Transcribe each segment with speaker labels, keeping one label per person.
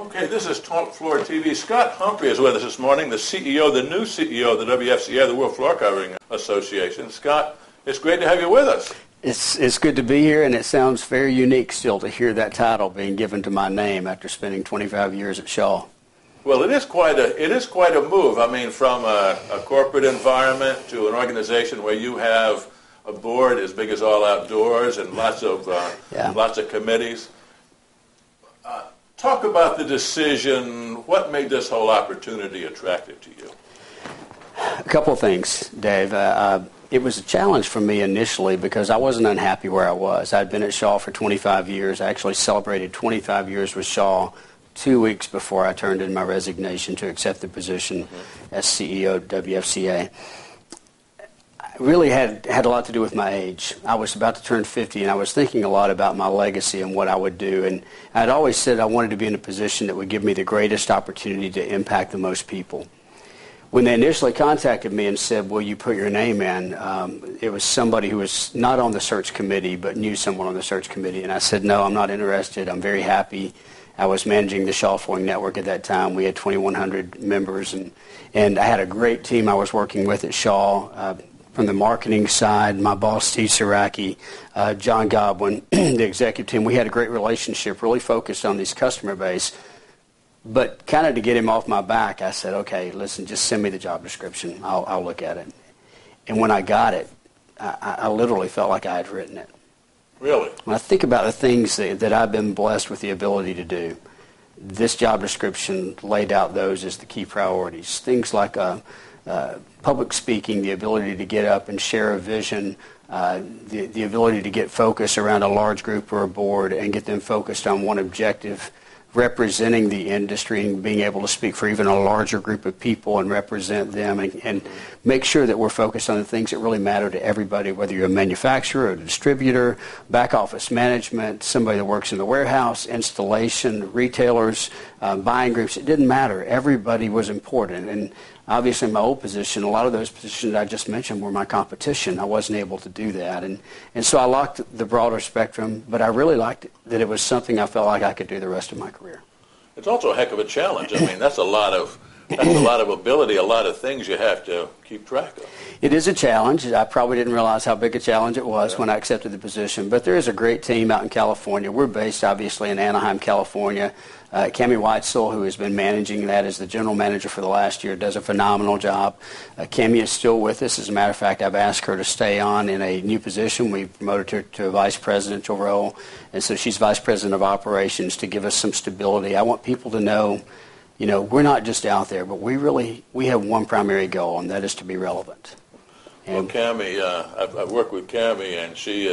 Speaker 1: Okay, this is Talk Floor TV. Scott Humphrey is with us this morning, the new CEO of the WFCA, the World Floor Covering Association. Scott, it's great to have you with us.
Speaker 2: It's good to be here, and it sounds very unique still to hear that title being given to my name after spending 25 years at Shaw.
Speaker 1: Well, it is quite a move. I mean, from a corporate environment to an organization where you have a board as big as All Outdoors and lots of committees. Talk about the decision. What made this whole opportunity attractive to you?
Speaker 2: A couple of things, Dave. It was a challenge for me initially because I wasn't unhappy where I was. I'd been at Shaw for 25 years. I actually celebrated 25 years with Shaw 2 weeks before I turned in my resignation to accept the position as CEO of WFCA. It really had a lot to do with my age. I was about to turn 50, and I was thinking a lot about my legacy and what I would do. And I'd always said I wanted to be in a position that would give me the greatest opportunity to impact the most people. When they initially contacted me and said, will you put your name in, it was somebody who was not on the search committee but knew someone on the search committee. And I said, no, I'm not interested. I'm very happy. I was managing the Shaw Flooring Network at that time. We had 2,100 members, and I had a great team I was working with at Shaw. From the marketing side, my boss, Steve Saraki, John Godwin, the executive team, we had a great relationship, really focused on this customer base. But kind of to get him off my back, I said, okay, listen, just send me the job description. I'll look at it. And when I got it, I literally felt like I had written it.
Speaker 1: Really?
Speaker 2: When I think about the things that I've been blessed with the ability to do, this job description laid out those as the key priorities. Things like public speaking, the ability to get up and share a vision, the ability to get focus around a large group or a board and get them focused on one objective, representing the industry and being able to speak for even a larger group of people and represent them and make sure that we're focused on the things that really matter to everybody, whether you're a manufacturer, a distributor, back office management, somebody that works in the warehouse, installation, retailers, buying groups. It didn't matter. Everybody was important. And obviously, in my old position, a lot of those positions I just mentioned were my competition. I wasn't able to do that. And so I liked the broader spectrum, but I really liked that it was something I felt like I could do the rest of my career.
Speaker 1: It's also a heck of a challenge. I mean, that's a lot of ability, a lot of things you have to keep track of.
Speaker 2: It is a challenge. I probably didn't realize how big a challenge it was when I accepted the position. But there is a great team out in California. We're based, obviously, in Anaheim, California. Cammie Weitzel, who has been managing that as the general manager for the last year, does a phenomenal job. Cammie is still with us. As a matter of fact, I've asked her to stay on in a new position. We promoted her to a vice presidential role. And so she's vice president of operations to give us some stability. I want people to know, you know, we're not just out there, but we have one primary goal, and that is to be relevant.
Speaker 1: Well, Cammie, I've worked with Cammie, and she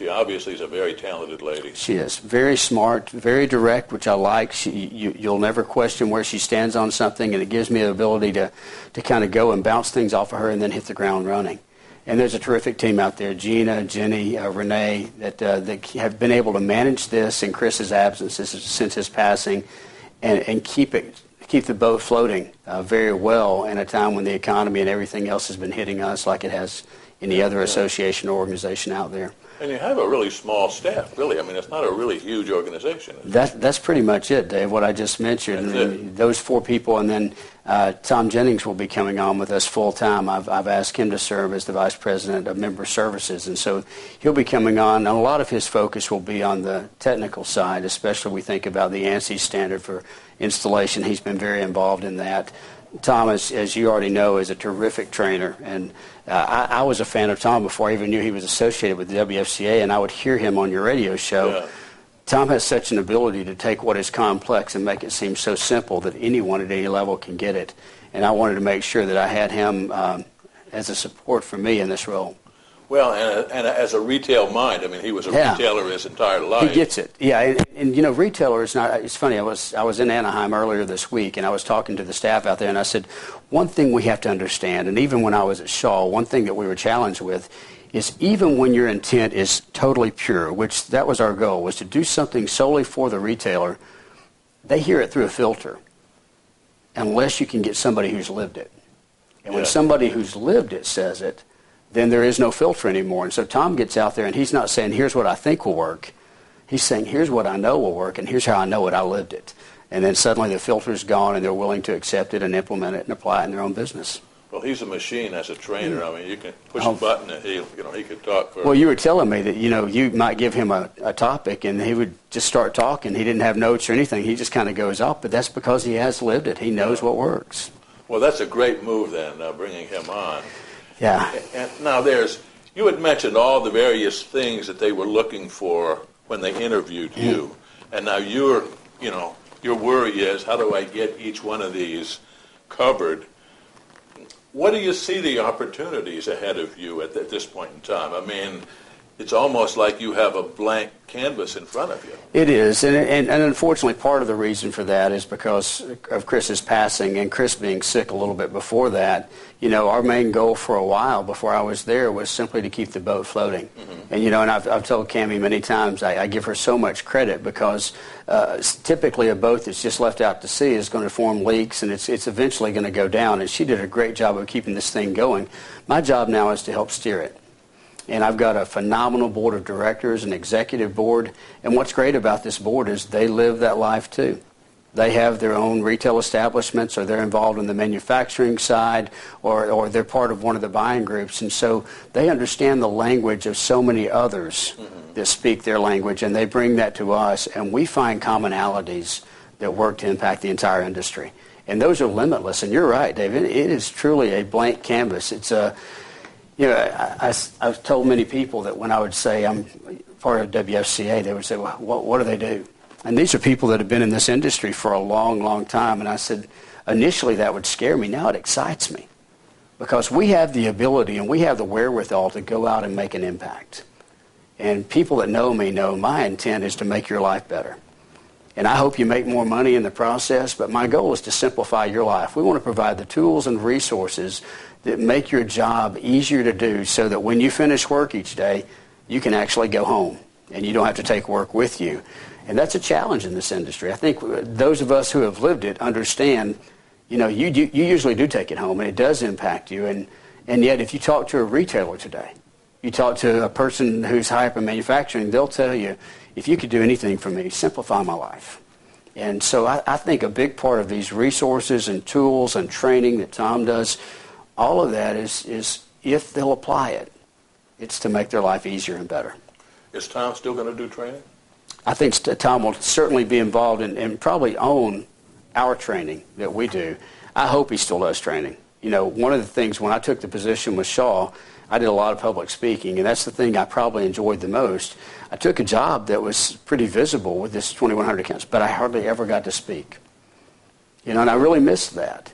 Speaker 1: obviously is a very talented lady.
Speaker 2: She is very smart, very direct, which I like. You'll never question where she stands on something, and it gives me the ability to kind of go and bounce things off of her and then hit the ground running. And there's a terrific team out there, Gina, Jenny, Renee, that have been able to manage this in Chris's absence since his passing and keep the boat floating very well in a time when the economy and everything else has been hitting us like it has any other association or organization out there.
Speaker 1: And you have a really small staff, really. I mean, it's not a really huge organization.
Speaker 2: That's pretty much it, Dave, what I just mentioned. And those four people, and then Tom Jennings will be coming on with us full-time. I've asked him to serve as the Vice President of Member Services, and so he'll be coming on. And a lot of his focus will be on the technical side, especially we think about the ANSI standard for installation. He's been very involved in that. Tom, as you already know, is a terrific trainer, and I was a fan of Tom before I even knew he was associated with the WFCA, and I would hear him on your radio show. Yeah. Tom has such an ability to take what is complex and make it seem so simple that anyone at any level can get it, and I wanted to make sure that I had him as a support for me in this role.
Speaker 1: Well, and as a retail mind, I mean, he was a retailer his entire life.
Speaker 2: He gets it. Yeah, and you know, retailer is not, it's funny, I was in Anaheim earlier this week, and I was talking to the staff out there, and I said, one thing we have to understand, and even when I was at Shaw, one thing that we were challenged with is even when your intent is totally pure, which that was our goal, was to do something solely for the retailer, they hear it through a filter, unless you can get somebody who's lived it. And when somebody who's lived it says it, then there is no filter anymore. And so Tom gets out there, and he's not saying, here's what I think will work. He's saying, here's what I know will work, and here's how I know it. I lived it. and then suddenly the filter's gone and they're willing to accept it and implement it and apply it in their own business.
Speaker 1: Well, he's a machine as a trainer. I mean, you can push a button and he could talk for.
Speaker 2: Well, you were telling me that, you might give him a topic and he would just start talking. He didn't have notes or anything. He just kind of goes off, but that's because he has lived it. He knows what works.
Speaker 1: Well, that's a great move then, bringing him on.
Speaker 2: Yeah.
Speaker 1: And now you had mentioned all the various things that they were looking for when they interviewed you. And now your worry is, how do I get each one of these covered? What do you see the opportunities ahead of you at this point in time? I mean, it's almost like you have a blank canvas in front of you.
Speaker 2: It is, and unfortunately part of the reason for that is because of Chris's passing and Chris being sick a little bit before that. Our main goal for a while before I was there was simply to keep the boat floating. Mm-hmm. And I've told Cammie many times, I give her so much credit because typically a boat that's just left out to sea is going to form leaks and it's eventually going to go down, and she did a great job of keeping this thing going. My job now is to help steer it. And I've got a phenomenal board of directors, an executive board. And what's great about this board is they live that life too. They have their own retail establishments, or they're involved in the manufacturing side, or they're part of one of the buying groups. And so they understand the language of so many others that speak their language, and they bring that to us. And we find commonalities that work to impact the entire industry. And those are limitless. And you're right, David. It is truly a blank canvas. It's a... I've told many people that when I would say I'm part of WFCA, they would say, well, what do they do? And these are people that have been in this industry for a long, long time. And I said, initially that would scare me. Now it excites me because we have the ability and we have the wherewithal to go out and make an impact. And people that know me know my intent is to make your life better. And I hope you make more money in the process, but my goal is to simplify your life. We want to provide the tools and resources that make your job easier to do so that when you finish work each day, you can actually go home and you don't have to take work with you. And that's a challenge in this industry. I think those of us who have lived it understand, you usually do take it home and it does impact you. And yet if you talk to a retailer today, you talk to a person who's high up in manufacturing, they'll tell you, if you could do anything for me, simplify my life. And so I think a big part of these resources and tools and training that Tom does, all of that is if they'll apply it, it's to make their life easier and better.
Speaker 1: Is Tom still going to do training?
Speaker 2: I think Tom will certainly be involved and probably own our training that we do. I hope he still does training. One of the things when I took the position with Shaw, I did a lot of public speaking, and that's the thing I probably enjoyed the most. I took a job that was pretty visible with this 2,100 accounts, but I hardly ever got to speak. And I really missed that.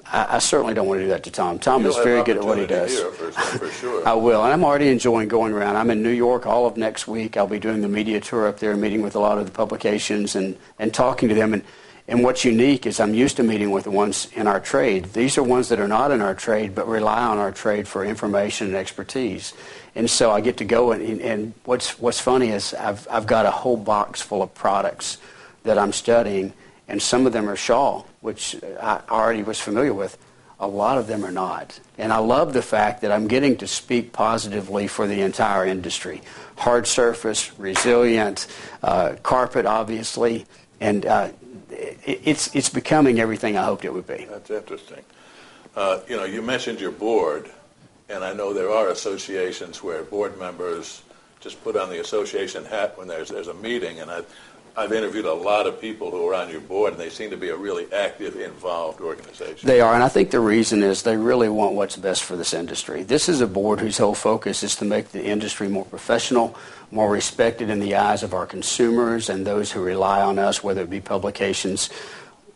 Speaker 2: I certainly don't want to do that to Tom. Tom is very good at what he does.
Speaker 1: For sure.
Speaker 2: I will, and I'm already enjoying going around. I'm in New York all of next week. I'll be doing the media tour up there, meeting with a lot of the publications and talking to them. And what's unique is I'm used to meeting with the ones in our trade. These are ones that are not in our trade but rely on our trade for information and expertise. And so I get to go and what's funny is I've got a whole box full of products that I'm studying, and some of them are Shaw, which I already was familiar with. A lot of them are not. And I love the fact that I'm getting to speak positively for the entire industry. Hard surface, resilient, carpet obviously, and it's becoming everything I hoped it would be.
Speaker 1: That's interesting. You mentioned your board, and I know there are associations where board members just put on the association hat when there's a meeting, and I've interviewed a lot of people who are on your board, and they seem to be a really active, involved organization.
Speaker 2: They are, and I think the reason is they really want what's best for this industry. This is a board whose whole focus is to make the industry more professional, more respected in the eyes of our consumers and those who rely on us, whether it be publications,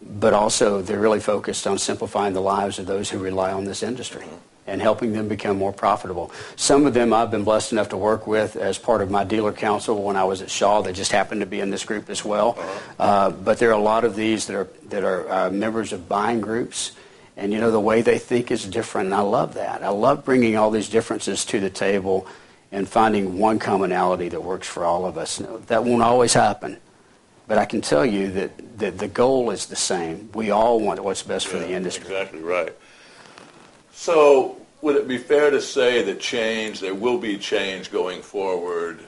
Speaker 2: but also they're really focused on simplifying the lives of those who rely on this industry and helping them become more profitable. Some of them I've been blessed enough to work with as part of my dealer council when I was at Shaw. They just happened to be in this group as well. But there are a lot of these that are members of buying groups. And, the way they think is different, and I love that. I love bringing all these differences to the table and finding one commonality that works for all of us. That won't always happen. But I can tell you that the goal is the same. We all want what's best for the industry.
Speaker 1: Exactly right. So would it be fair to say that there will be change going forward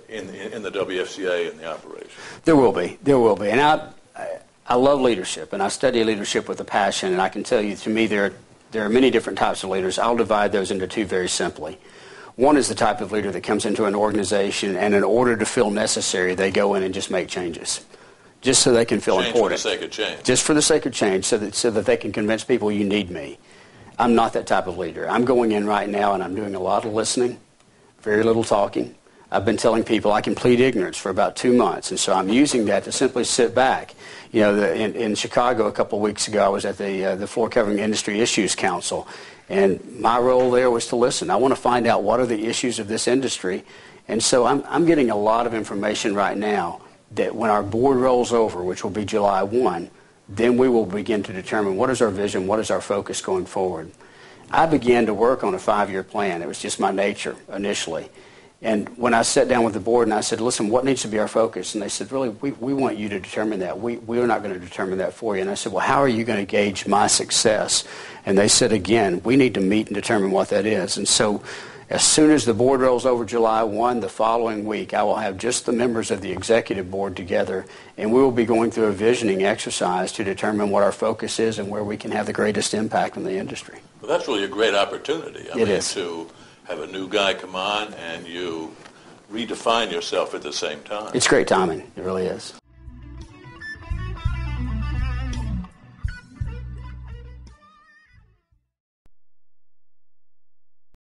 Speaker 1: in the WFCA and the operation?
Speaker 2: There will be. And I love leadership, and I study leadership with a passion, and I can tell you, to me, there are many different types of leaders. I'll divide those into two very simply. One is the type of leader that comes into an organization, and in order to feel necessary, they go in and just make changes, just so they can feel important.
Speaker 1: Just for the sake of change.
Speaker 2: Just for the sake of change, so that they can convince people you need me. I'm not that type of leader. I'm going in right now, and I'm doing a lot of listening, very little talking. I've been telling people I can plead ignorance for about 2 months, and so I'm using that to simply sit back. You know, in Chicago a couple of weeks ago, I was at the Floor Covering Industry Issues Council, and my role there was to listen. I want to find out what are the issues of this industry, and so I'm getting a lot of information right now that when our board rolls over, which will be July 1, then we will begin to determine what is our vision, what is our focus going forward. I began to work on a 5-year plan. It was just my nature initially. And when I sat down with the board and I said, listen, what needs to be our focus? And they said, really, we want you to determine that. We are not going to determine that for you. And I said, well, how are you going to gauge my success? And they said, again, we need to meet and determine what that is. And so as soon as the board rolls over July 1, the following week, I will have just the members of the executive board together, and we will be going through a visioning exercise to determine what our focus is and where we can have the greatest impact on the industry.
Speaker 1: Well, that's really a great opportunity.
Speaker 2: It is.
Speaker 1: To have a new guy come on and you redefine yourself at the same time.
Speaker 2: It's great timing. It really is.